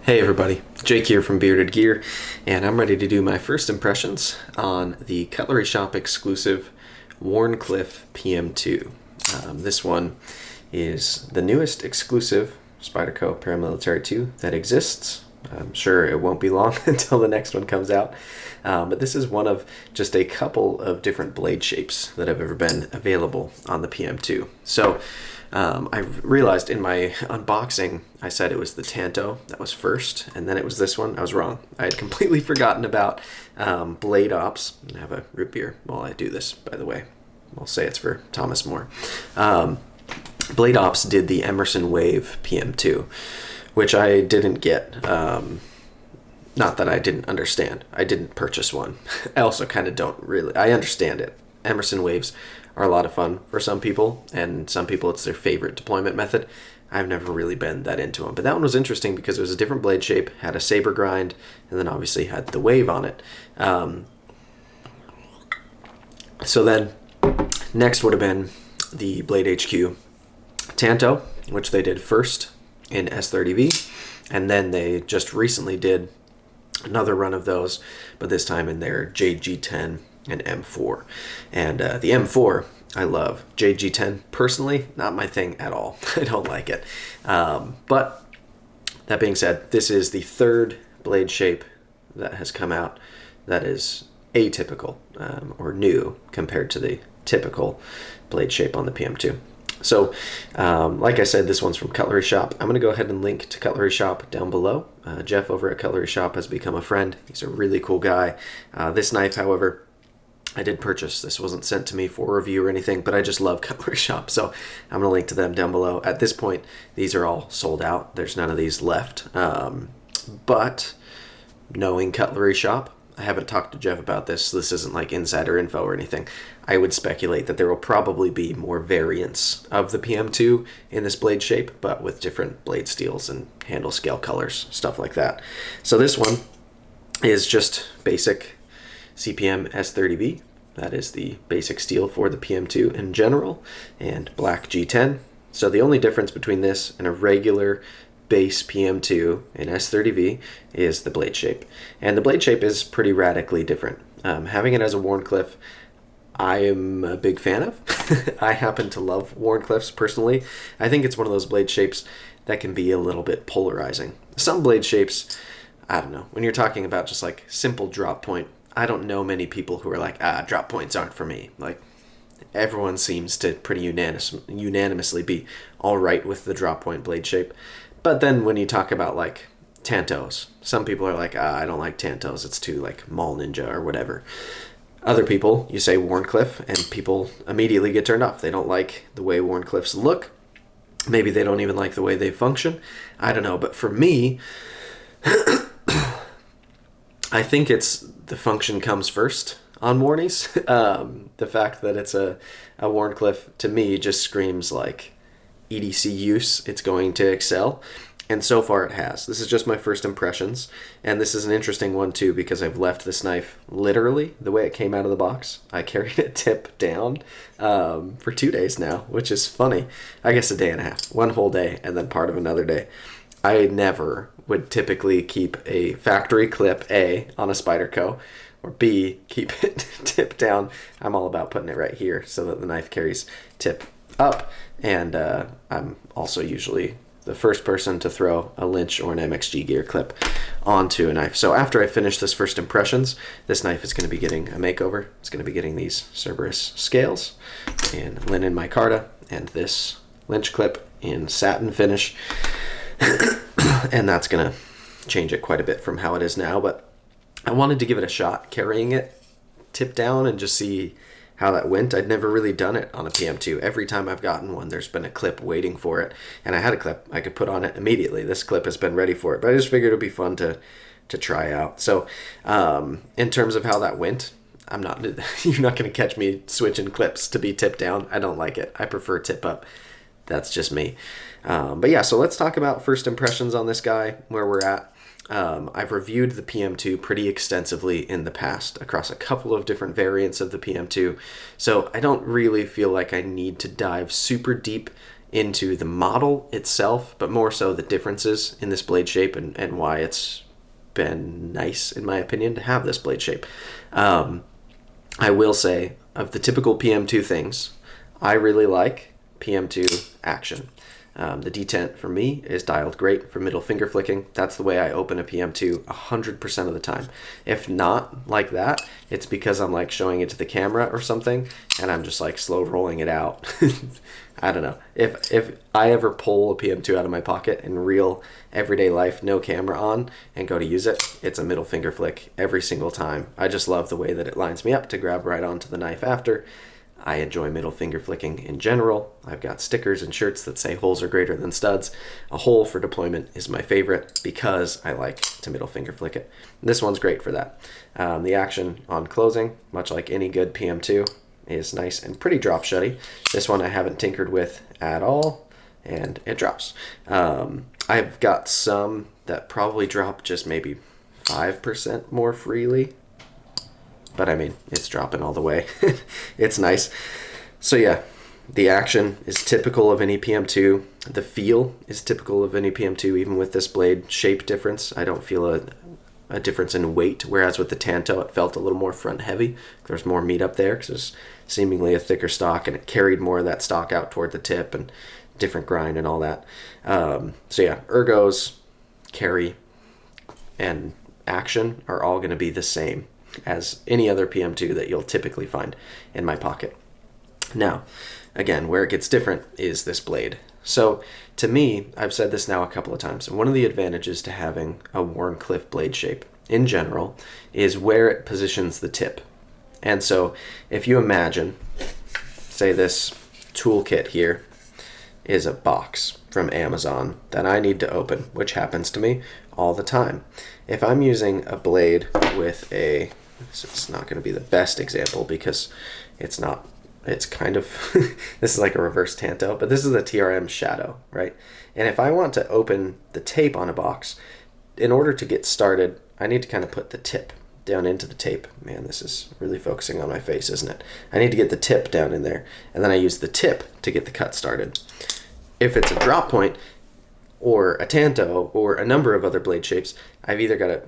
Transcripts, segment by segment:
Hey everybody, Jake here from Bearded Gear, and I'm ready to do my first impressions on the Cutlery Shoppe exclusive Wharncliffe PM2. This one is the newest exclusive Spyderco Paramilitary 2 that exists. I'm sure it won't be long until the next one comes out, but this is one of just a couple of different blade shapes that have ever been available on the PM2. So I realized in my unboxing, I said it was the Tanto that was first, and then it was this one. I was wrong. I had completely forgotten about Blade Ops. I have a root beer while I do this, by the way. I'll say it's for Thomas More. Blade Ops did the Emerson Wave PM2, which I didn't get. Not that I didn't understand. I didn't purchase one. I also kind of don't really. I understand it. Emerson Waves are a lot of fun for some people, and some people it's their favorite deployment method. I've never really been that into them. But that one was interesting because it was a different blade shape, had a saber grind, and then obviously had the wave on it. So then next would have been the Blade HQ Tanto, which they did first in S30V, and then they just recently did another run of those, but this time in their JG10 and M4. And the M4 I love. JG10 personally, not my thing at all. I don't like it. But that being said, this is the third blade shape that has come out that is atypical or new compared to the typical blade shape on the PM2. So, like I said, this one's from Cutlery Shoppe. I'm going to go ahead and link to Cutlery Shoppe down below. Jeff over at Cutlery Shoppe has become a friend. He's a really cool guy. This knife, however, I did purchase. This wasn't sent to me for review or anything, but I just love Cutlery Shoppe, so I'm going to link to them down below. At this point, these are all sold out. There's none of these left. But knowing Cutlery Shoppe, I haven't talked to Jeff about this, so this isn't like insider info or anything. I would speculate that there will probably be more variants of the PM2 in this blade shape, but with different blade steels and handle scale colors, stuff like that. So this one is just basic CPM S30V. That is the basic steel for the PM2 in general, and black G10. So the only difference between this and a regular base PM2 in S30V is the blade shape. And the blade shape is pretty radically different. Having it as a Wharncliffe, I am a big fan of. I happen to love Wharncliffes personally. I think it's one of those blade shapes that can be a little bit polarizing. Some blade shapes, I don't know, when you're talking about just like simple drop point, I don't know many people who are like, drop points aren't for me. Like, everyone seems to pretty unanimously be all right with the drop point blade shape. But then when you talk about like Tantos, some people are like, I don't like Tantos. It's too like Mall Ninja or whatever. Other people, you say Wharncliffe, and people immediately get turned off. They don't like the way Wharncliffes look. Maybe they don't even like the way they function. I don't know. But for me, I think it's the function comes first on Warnies. The fact that it's a Wharncliffe, to me, just screams like EDC use. It's going to excel. And so far it has. This is just my first impressions. And this is an interesting one too, because I've left this knife literally the way it came out of the box. I carried it tip down for 2 days now, which is funny. I guess a day and a half. One whole day and then part of another day. I never would typically keep a factory clip A on a Spyderco, or B, keep it tip down. I'm all about putting it right here so that the knife carries tip up. And I'm also usually the first person to throw a Lynch or an MXG gear clip onto a knife. So after I finish this first impressions, this knife is going to be getting a makeover. It's going to be getting these Cerberus scales in linen micarta and this Lynch clip in satin finish. And that's going to change it quite a bit from how it is now, but I wanted to give it a shot carrying it tip down and just see how that went. I'd never really done it on a PM2. Every time I've gotten one, there's been a clip waiting for it, and I had a clip I could put on it immediately. This clip has been ready for it, but I just figured it'd be fun to try out. So in terms of how that went, you're not going to catch me switching clips to be tip down. I don't like it. I prefer tip up. That's just me. But yeah, so let's talk about first impressions on this guy, where we're at. I've reviewed the PM2 pretty extensively in the past across a couple of different variants of the PM2, so I don't really feel like I need to dive super deep into the model itself, but more so the differences in this blade shape and why it's been nice, in my opinion, to have this blade shape. I will say, of the typical PM2 things, I really like PM2 action. The detent for me is dialed great for middle finger flicking. That's the way I open a PM2 100% of the time. If not like that, it's because I'm like showing it to the camera or something and I'm just like slow rolling it out. I don't know. If I ever pull a PM2 out of my pocket in real everyday life, no camera on, and go to use it, it's a middle finger flick every single time. I just love the way that it lines me up to grab right onto the knife after. I enjoy middle finger flicking in general. I've got stickers and shirts that say holes are greater than studs. A hole for deployment is my favorite because I like to middle finger flick it. This one's great for that. The action on closing, much like any good PM2, is nice and pretty drop shutty. This one I haven't tinkered with at all, and it drops. I've got some that probably drop just maybe 5% more freely. But I mean, it's dropping all the way. It's nice. So yeah, the action is typical of any PM2. The feel is typical of any PM2, even with this blade shape difference. I don't feel a difference in weight, whereas with the Tanto, it felt a little more front heavy. There's more meat up there because it's seemingly a thicker stock, and it carried more of that stock out toward the tip and different grind and all that. So yeah, ergos, carry, and action are all going to be the same as any other PM2 that you'll typically find in my pocket. Now, again, where it gets different is this blade. So to me, I've said this now a couple of times, one of the advantages to having a Wharncliffe blade shape in general is where it positions the tip. And so if you imagine, say this toolkit here is a box from Amazon that I need to open, which happens to me all the time. If I'm using a blade with a, so it's not going to be the best example because it's not, it's kind of, this is like a reverse Tanto, but this is a TRM Shadow, right? And if I want to open the tape on a box, in order to get started, I need to kind of put the tip down into the tape. Man, this is really focusing on my face, isn't it? I need to get the tip down in there, and then I use the tip to get the cut started. If it's a drop point, or a Tanto, or a number of other blade shapes, I've either got to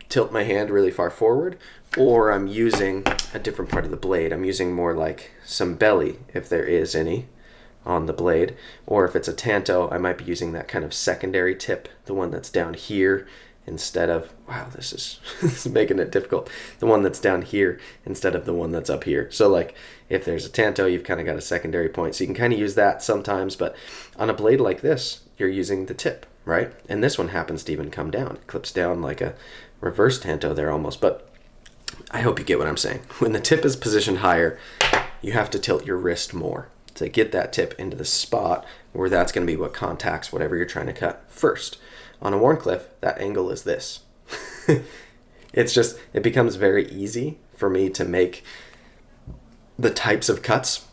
tilt my hand really far forward, or I'm using a different part of the blade. I'm using more like some belly, if there is any, on the blade. Or if it's a Tanto, I might be using that kind of secondary tip, the one that's down here, instead of, wow, this is, this is making it difficult, the one that's down here instead of the one that's up here. So like, if there's a Tanto, you've kind of got a secondary point. So you can kind of use that sometimes, but on a blade like this, you're using the tip, right? And this one happens to even come down. It clips down like a reverse Tanto there almost, but I hope you get what I'm saying. When the tip is positioned higher, you have to tilt your wrist more to get that tip into the spot where that's going to be what contacts whatever you're trying to cut first. On a Wharncliffe, that angle is this. It's just, it becomes very easy for me to make the types of cuts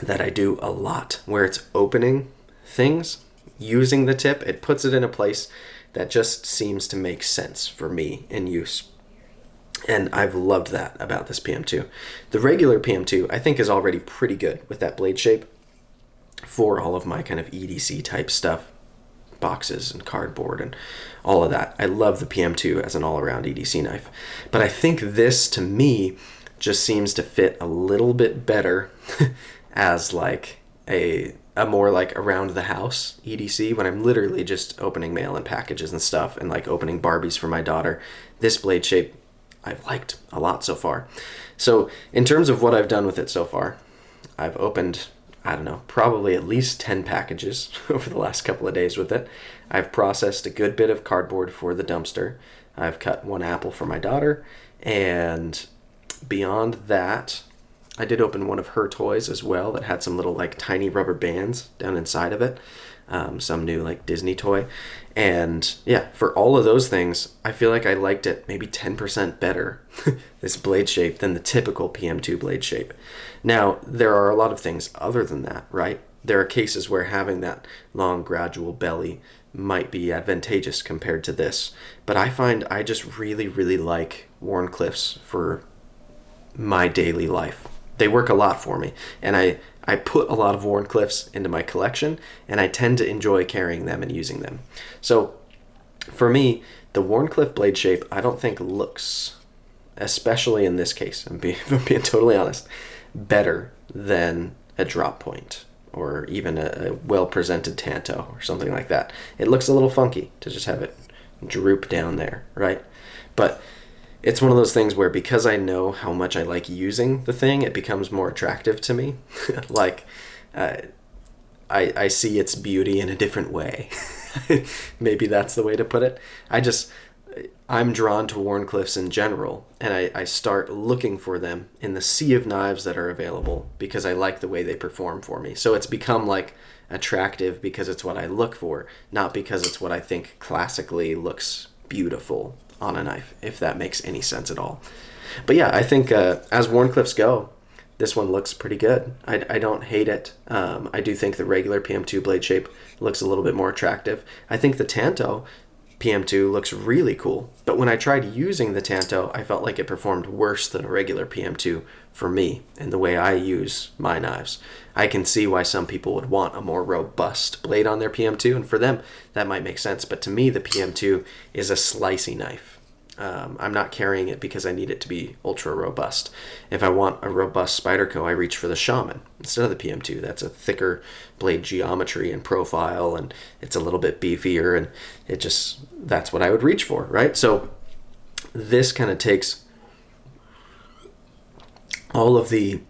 that I do a lot, where it's opening things, using the tip, it puts it in a place that just seems to make sense for me in use. And I've loved that about this PM2. The regular PM2, I think, is already pretty good with that blade shape for all of my kind of EDC type stuff, boxes and cardboard and all of that. I love the PM2 as an all-around EDC knife. But I think this, to me, just seems to fit a little bit better as like a more like around the house EDC, when I'm literally just opening mail and packages and stuff and like opening Barbies for my daughter. This blade shape I've liked a lot so far. So in terms of what I've done with it so far, I've opened, I don't know, probably at least 10 packages over the last couple of days with it. I've processed a good bit of cardboard for the dumpster. I've cut one apple for my daughter, and beyond that, I did open one of her toys as well that had some little like tiny rubber bands down inside of it. Some new like Disney toy. And yeah, for all of those things, I feel like I liked it maybe 10% better, this blade shape, than the typical PM2 blade shape. Now, there are a lot of things other than that, right? There are cases where having that long gradual belly might be advantageous compared to this. But I find I just really, really like Wharncliffe's for my daily life. They work a lot for me, and I put a lot of Wharncliffes into my collection, and I tend to enjoy carrying them and using them. So for me, the Wharncliffe blade shape, I don't think looks, especially in this case, I'm being totally honest, better than a drop point or even a well-presented Tanto or something like that. It looks a little funky to just have it droop down there, right? But it's one of those things where because I know how much I like using the thing, it becomes more attractive to me. Like, I see its beauty in a different way. Maybe that's the way to put it. I'm drawn to Wharncliffes in general, and I start looking for them in the sea of knives that are available because I like the way they perform for me. So it's become like attractive because it's what I look for, not because it's what I think classically looks beautiful on a knife, if that makes any sense at all. But yeah, I think as Wharncliffes go, this one looks pretty good. I don't hate it. I do think the regular PM2 blade shape looks a little bit more attractive. I think the Tanto PM2 looks really cool, but when I tried using the Tanto, I felt like it performed worse than a regular PM2 for me and the way I use my knives. I can see why some people would want a more robust blade on their PM2, and for them that might make sense, but to me the PM2 is a slicey knife. I'm not carrying it because I need it to be ultra robust. If I want a robust Spyderco, I reach for the Shaman instead of the PM2. That's a thicker blade geometry and profile, and it's a little bit beefier, and that's what I would reach for, right? So this kind of takes all of the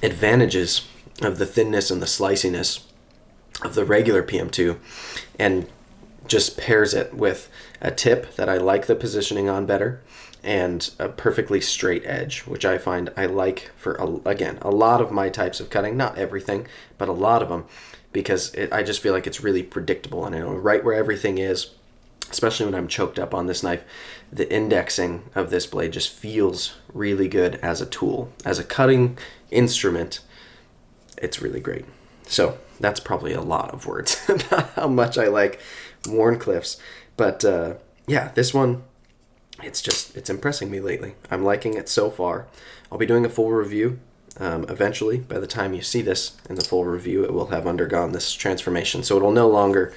advantages of the thinness and the sliciness of the regular PM2 and just pairs it with a tip that I like the positioning on better and a perfectly straight edge, which I find I like for, again, a lot of my types of cutting, not everything, but a lot of them, because I just feel like it's really predictable and I know right where everything is, especially when I'm choked up on this knife. The indexing of this blade just feels really good as a tool. As a cutting instrument, it's really great. So that's probably a lot of words about how much I like Wharncliffes. But yeah, this one, it's impressing me lately. I'm liking it so far. I'll be doing a full review eventually. By the time you see this in the full review, it will have undergone this transformation. So it will no longer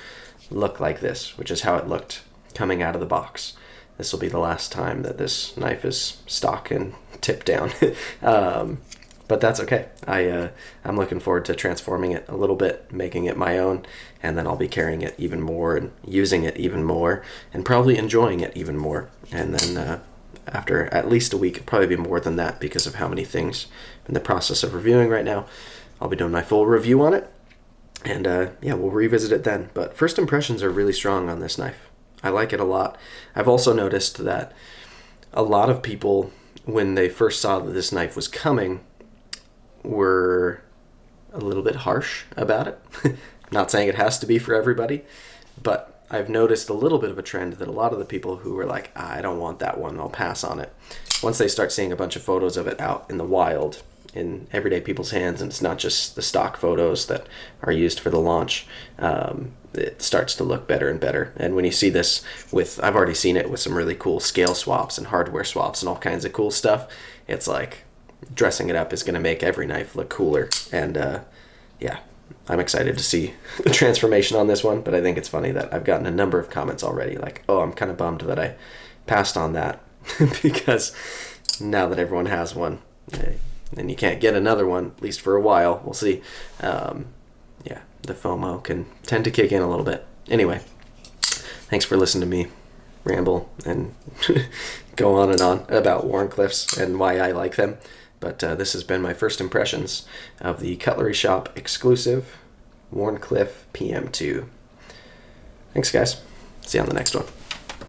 look like this, which is how it looked coming out of the box. This will be the last time that this knife is stock and tipped down. But that's okay. I'm looking forward to transforming it a little bit, making it my own, and then I'll be carrying it even more and using it even more and probably enjoying it even more. And then after at least a week, it'll probably be more than that because of how many things I'm in the process of reviewing right now. I'll be doing my full review on it, and yeah, we'll revisit it then. But first impressions are really strong on this knife. I like it a lot. I've also noticed that a lot of people, when they first saw that this knife was coming, were a little bit harsh about it. Not saying it has to be for everybody, but I've noticed a little bit of a trend that a lot of the people who were like, I don't want that one, I'll pass on it, once they start seeing a bunch of photos of it out in the wild, in everyday people's hands, and it's not just the stock photos that are used for the launch, it starts to look better and better. And when you see this with, I've already seen it with some really cool scale swaps and hardware swaps and all kinds of cool stuff, it's like, dressing it up is going to make every knife look cooler. And yeah, I'm excited to see the transformation on this one, but I think it's funny that I've gotten a number of comments already like, oh, I'm kind of bummed that I passed on that because now that everyone has one, and you can't get another one, at least for a while, we'll see. Yeah, the FOMO can tend to kick in a little bit. Anyway, thanks for listening to me ramble and go on and on about Wharncliffes and why I like them. But this has been my first impressions of the Cutlery Shoppe exclusive Wharncliffe PM2. Thanks, guys. See you on the next one.